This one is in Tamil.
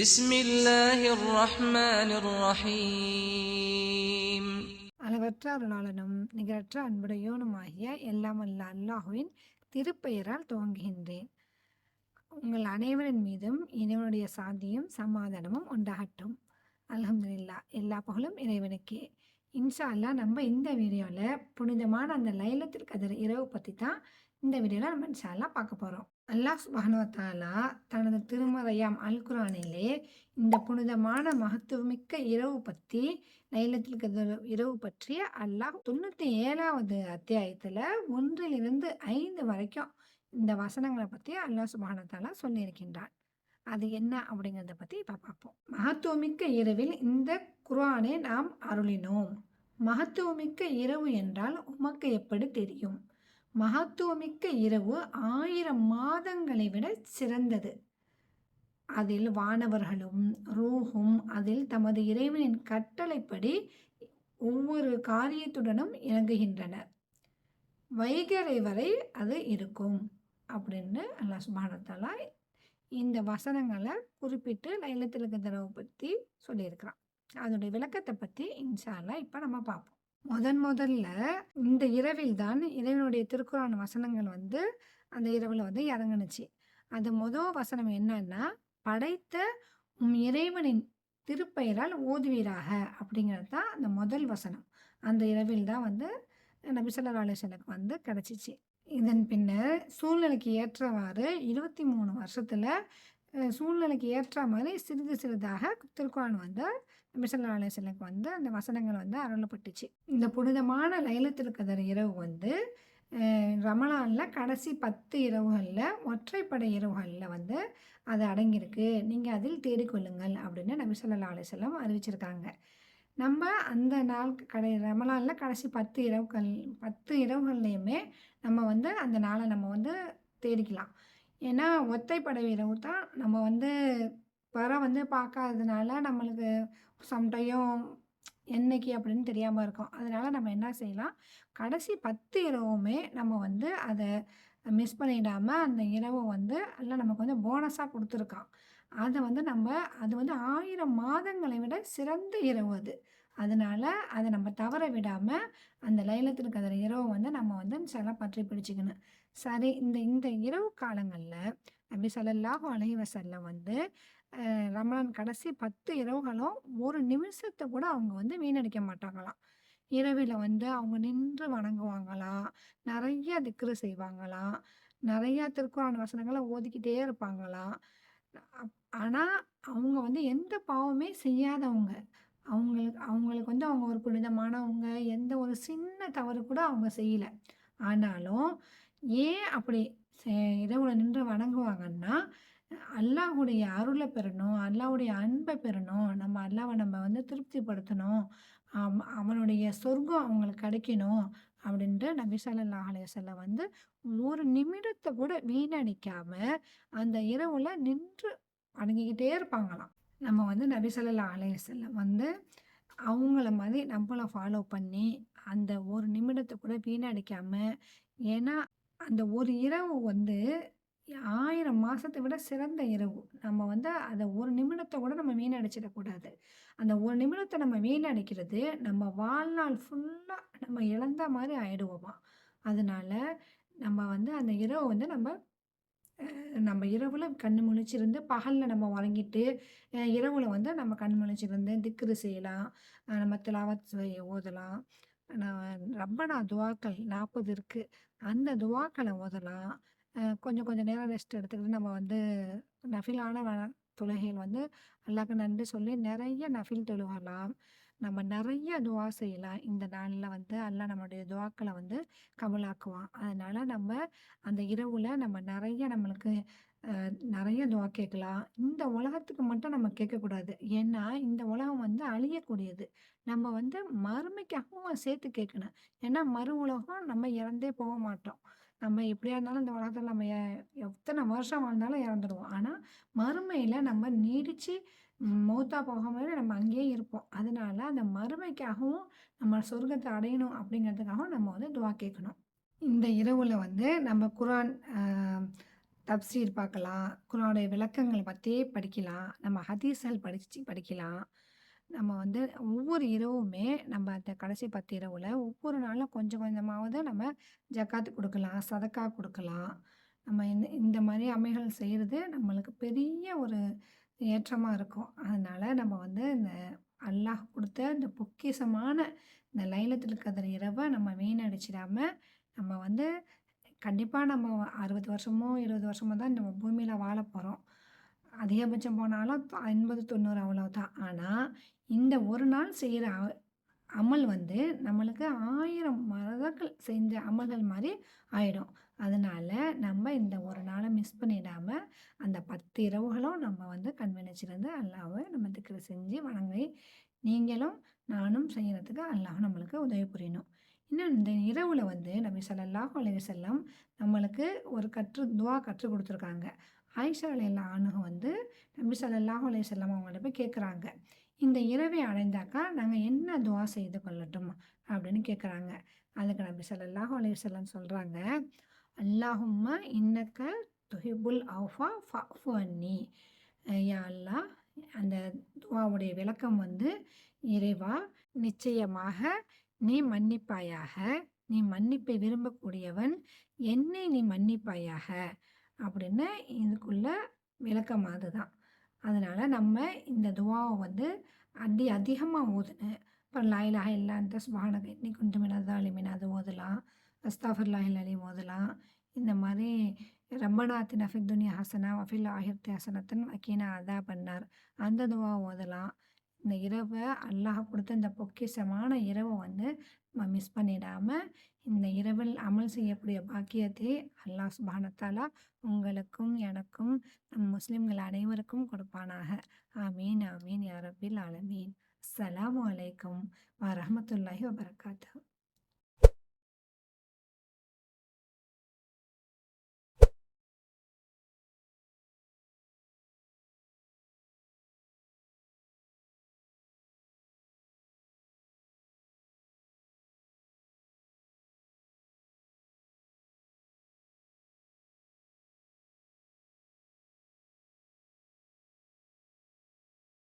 بسم الله الرحمن الرحيم. அளவற்ற அருளாளனும் நிகரற்ற அன்புடையோனுமாகிய எல்லாம் வல்ல அல்லாஹுவின் திருப்பெயரால் துவங்குகின்றேன். உங்கள் அனைவரின் மீதும் இறைவனுடைய சாந்தியும் சமாதானமும் உண்டாகட்டும். அல்ஹம்துலில்லாஹ், எல்லா புகழும் இறைவனுக்கே. இன்ஷா அல்லாஹ் நம்ம இந்த வீடியோவில் புனிதமான அந்த லைலத்துல் கத்ர் இரவு பற்றி தான் இந்த வீடியோவில் நம்ம இன்ஷா அல்லாஹ் பார்க்க போகிறோம். அல்லாஹ் சுப்ஹானஹு வ தஆலா தனது திருமறையாம் அல் குர்ஆனிலே இந்த புனிதமான மகத்துவமிக்க இரவு பற்றி, லைலத்துல் கத்ர் இரவு பற்றிய அல்லாஹ் 97வது அத்தியாயத்தில் 1 - 5 வரைக்கும் இந்த வசனங்களை பற்றி அல்லாஹ் சுப்ஹானஹு வ தஆலா சொல்லியிருக்கின்றான். அது என்ன அப்படிங்கிறத பற்றி இப்போ பார்ப்போம். மகத்துவமிக்க இரவில் இந்த குர்ஆனை நாம் அருளினோம். மகத்துவமிக்க இரவு என்றால் உமக்கு எப்படி தெரியும்? மகத்துவமிக்க இரவு 1000 மாதங்களை விட சிறந்தது. அதில் வானவர்களும் ரூஹும் அதில் தமது இறைவனின் கட்டளைப்படி ஒவ்வொரு காரியத்துடனும் இணங்குகின்றனர். வைகறை வரை அது இருக்கும் அப்படின்னு அல்லாஹ் சுப்ஹானஹு வ தஆலா இந்த வசனங்களை குறிப்பிட்டு லைலத்துல் கத்ரை பற்றி சொல்லியிருக்கிறான். அதனுடைய விளக்கத்தை பற்றி இன்ஷா அல்லாஹ் இப்போ நம்ம பார்ப்போம். முதல்ல இந்த இரவில் தான் இறைவனுடைய திருக்குர்ஆன் வசனங்கள் அந்த இரவில் இறங்குனுச்சு. அது வசனம் என்னன்னா, படைத்த உம் இறைவனின் திருப்பெயரால் ஓதுவீராக அப்படிங்கிறது தான் அந்த முதல் வசனம். அந்த இரவில் தான் நபி ஸல்லல்லாஹு அலைஹி வஸல்லம் கிடச்சிச்சு. இதன் பின்னர் சூழ்நிலைக்கு ஏற்றவாறு 23 வருஷத்தில் சூழ்நிலைக்கு ஏற்ற மாதிரி சிறிது சிறிதாக திருக்குர்ஆன் நபி ஸல்லல்லாஹு அலைஹி வஸல்லம் அந்த வசனங்கள் அருளப்பட்டுச்சு. இந்த புனிதமான லைலத்துல் கத்ர் இரவு ரமலானில் கடைசி 10 இரவுகளில் ஒற்றைப்படை இரவுகளில் அது அடங்கியிருக்கு. நீங்கள் அதில் தேடிக்கொள்ளுங்கள் அப்படின்னு நபி ஸல்லல்லாஹு அலைஹி வஸல்லம் அறிவிச்சிருக்காங்க. நம்ம அந்த நாள் ரமலானில் கடைசி 10 இரவுகள்லையுமே நம்ம அந்த நாளை நம்ம தேடிக்கலாம். ஏன்னா ஒத்தைப்படை இரவு தான் நம்ம வர பார்க்காததுனால நம்மளுக்கு சம்டைம் என்னைக்கு அப்படின்னு தெரியாமல் இருக்கும். அதனால் நம்ம என்ன செய்யலாம், கடைசி 10 இரவுமே நம்ம அதை மிஸ் பண்ணிடாமல் அந்த இரவு எல்லாம் நமக்கு போனஸாக கொடுத்துருக்கான். அதை நம்ம அது 1000 மாதங்களை விட சிறந்த இரவு அது. அதனால் அதை நம்ம தவற விடாமல் அந்த லைலத்துல் கத்ர் இரவு நம்ம சில பற்றி பிடிச்சிக்கணும். சரி, இந்த இரவு காலங்களில் நபி ஸல்லல்லாஹு அலைஹி வஸல்லம் ரமலான் கடைசி 10 இரவுகளும் ஒரு நிமிஷத்தை கூட அவங்க வீணடிக்க மாட்டாங்களாம். இரவில் அவங்க நின்று வணங்குவாங்களாம், நிறைய திக்ரு செய்வாங்களாம், நிறையா திருக்குர்ஆன் வசனங்களை ஓதிக்கிட்டே இருப்பாங்களாம். ஆனால் அவங்க எந்த பாவமே செய்யாதவங்க. அவங்களுக்கு அவங்க ஒரு புனிதமானவங்க, எந்த ஒரு சின்ன தவறு கூட அவங்க செய்யலை. ஆனாலும் ஏன் அப்படி இரவுல நின்று வணங்குவாங்கன்னா, அல்லாஹ்வுடைய அருளை பெறணும், அல்லாஹ்வுடைய அன்பை பெறணும், நம்ம அல்லாஹ்வை நம்ம திருப்திப்படுத்தணும், அவனுடைய சொர்க்கம் அவங்களுக்கு கிடைக்கணும் அப்படின்ட்டு நபி ஸல்லல்லாஹு அலைஹி வஸல்லம் ஒரு நிமிடத்தை கூட வீணடிக்காம அந்த இரவுல நின்று வணங்கிக்கிட்டே இருப்பாங்களாம். நம்ம நபி ஸல்லல்லாஹு அலைஹி வஸல்லம் அவங்கள மாதிரி நம்மளை ஃபாலோ பண்ணி அந்த ஒரு நிமிடத்தை கூட வீணடிக்காம, ஏன்னா அந்த ஒரு இரவு 1000 மாதத்தை விட சிறந்த இரவு. நம்ம அதை ஒரு நிமிடத்தை கூட நம்ம வீணடிச்சிடக்கூடாது. அந்த ஒரு நிமிடத்தை நம்ம வீணடிக்கிறது நம்ம வாழ்நாள் ஃபுல்லாக நம்ம இழந்த மாதிரி ஆயிடுவோமா. அதனால நம்ம அந்த இரவு நம்ம இரவில் கண்ணு முழிச்சிருந்து பகலில் நம்ம உறங்கிட்டு இரவில் நம்ம கண் முழிச்சிருந்து திக்ரு செய்யலாம், நம்ம திலாவத் ஓதலாம், ரப்பனா துவாக்கள் 40 இருக்குது, அந்த துவாக்களை ஓதலாம். கொஞ்சம் கொஞ்சம் நேரம் ரெஸ்ட் எடுத்துக்கிட்டு நம்ம நஃபிலான தொழுகைகள் அல்லாஹ்க்கு நன்றி சொல்லி நிறைய நஃபில் தொழுகலாம். நம்ம நிறைய துவா செய்யலாம். இந்த நாளில் அல்லாஹ் நம்மளுடைய துவாக்களை கபூலாக்குவான். அதனால் நம்ம அந்த இரவில் நம்ம நம்மளுக்கு நிறைய துவா கேட்கலாம். இந்த உலகத்துக்கு மட்டும் நம்ம கேட்கக்கூடாது. ஏன்னா இந்த உலகம் அழியக்கூடியது. நம்ம மறுமைக்காகவும் சேர்த்து கேட்கணும். ஏன்னா மறு உலகம் நம்ம இறந்தே போக மாட்டோம். நம்ம எப்படியா இருந்தாலும் இந்த உலகத்தில் நம்ம எத்தனை வருஷம் வாழ்ந்தாலும் இறந்துடுவோம். ஆனால் மறுமையில் நம்ம நீடித்து மௌத்தா போகாமலே நம்ம அங்கேயே இருப்போம். அதனால அந்த மறுமைக்காகவும் நம்ம சொர்க்கத்தை அடையணும் அப்படிங்கிறதுக்காகவும் நம்ம துவா கேட்கணும். இந்த இரவில் நம்ம குர்ஆன் தப்சீர் பார்க்கலாம், குர்ஆனுடைய விளக்கங்கள் பத்தி படிக்கலாம், நம்ம ஹதீஸ்கள் படிக்கலாம். நம்ம வந்து ஒவ்வொரு இரவுமே நம்ம அந்த கடைசி 10 இரவுல ஒவ்வொரு நாளும் கொஞ்சம் கொஞ்சமாவது நம்ம ஜக்காத் குடுக்கலாம், சதக்கா குடுக்கலாம். நம்ம இந்த மாரி அமல்கள் செய்றது நம்மளுக்கு பெரிய ஒரு ஏற்றமா இருக்கும். அதனால நம்ம வந்து இந்த அல்லாஹ் குடுத்த இந்த பொக்கிஷமான இந்த லைலத்துல் கத்ர் இரவ நம்ம வீணடிச்சிடாம, நம்ம வந்து கண்டிப்பா நம்ம 60 வருஷமோ, 20 வருஷமோ தான் இந்த பூமியில வாழப் போறோம். அதிகபட்சம் போனாலும் 80, 90 அவ்வளவுதான். ஆனா, இந்த ஒரு நாள் செய்ற அமல் வந்து நம்மளுக்கு 1000 மடங்கு செஞ்ச அமல்கள் மாரி ஆயிடும். அதனால நம்ம இந்த ஒரு நாள மிஸ் பண்ணிடாம, அந்த 10 இரவுகளும் நம்ம வந்து கண் விழிச்சிருந்து அல்லாஹ்வ நம்ம திக்ர் செஞ்சு வணங்கி, நீங்களும் நானும் செய்யறதுக்கு அல்லாஹ் நம்மளுக்கு உதவி புரியணும். இன்னும் இந்த இரவுல வந்து நபி ஸல்லல்லாஹு அலைஹி வஸல்லம் நம்மளுக்கு ஒரு துவா கற்றுக் குடுத்துருக்காங்க. ஆயிஷா ரலியல்லாஹு அன்ஹா வந்து நபி ஸல்லல்லாஹு அலைஹி வஸல்லம் அவங்கள்ட்ட போய் கேட்குறாங்க. இந்த இரவை அடைந்தாக்கா நாங்க என்ன துவா செய்து கொள்ளட்டும்? அப்படின்னு கேட்குறாங்க. அதுக்கு நபி ஸல்லல்லாஹு அலைஹி வஸல்லம் சொல்றாங்க, அல்லாஹும்ம இன்னக்க துஹிப்புல் அஃவா ஃபஅஃபு அன்னி. யா அல்லாஹ், அந்த துவாவுடைய விளக்கம் வந்து, இறைவா நிச்சயமாக நீ மன்னிப்பாயாக, நீ மன்னிப்பை விரும்பக்கூடியவன், என்னை நீ மன்னிப்பாயாக அப்படின்னு இதுக்குள்ள விளக்கம் அதுதான். அதனால நம்ம இந்த துவாவ வந்து அதிகமா ஓதுனேன். இப்ப லா இலாஹ இல்லா அன்த சுப்ஹானக இன்னி குன்து மினல் ஸாலிமீன் அது ஓதலாம். அஸ்தக்ஃபிருல்லாஹில் அலீம் ஓதலாம். இந்த மாரி ரப்பனா ஆத்தினா ஃபித் துன்யா ஹஸனா வ ஃபில் ஆஹிரத்தி ஹஸனத்தன் வ கீனா அஸாபன்னார் அந்த துவா ஓதலாம். இந்த இரவ அல்லாஹ் குடுத்த இந்த பொக்கிஷமான இரவ வந்து நம்ம மிஸ் பண்ணிடாம, இந்த இரவில் அமல் செய்யக்கூடிய பாக்கியத்தை அல்லாஹ் சுப்ஹானஹு வ தஆலா உங்களுக்கும், எனக்கும், நம் முஸ்லிம்கள் அனைவருக்கும் கொடுப்பானாக. ஆமீன், ஆமீன் யா ரப்பில் ஆலமீன். அஸ்ஸலாமு அலைக்கும் வ ரஹ்மத்துல்லாஹி வ பரகாத்துஹு.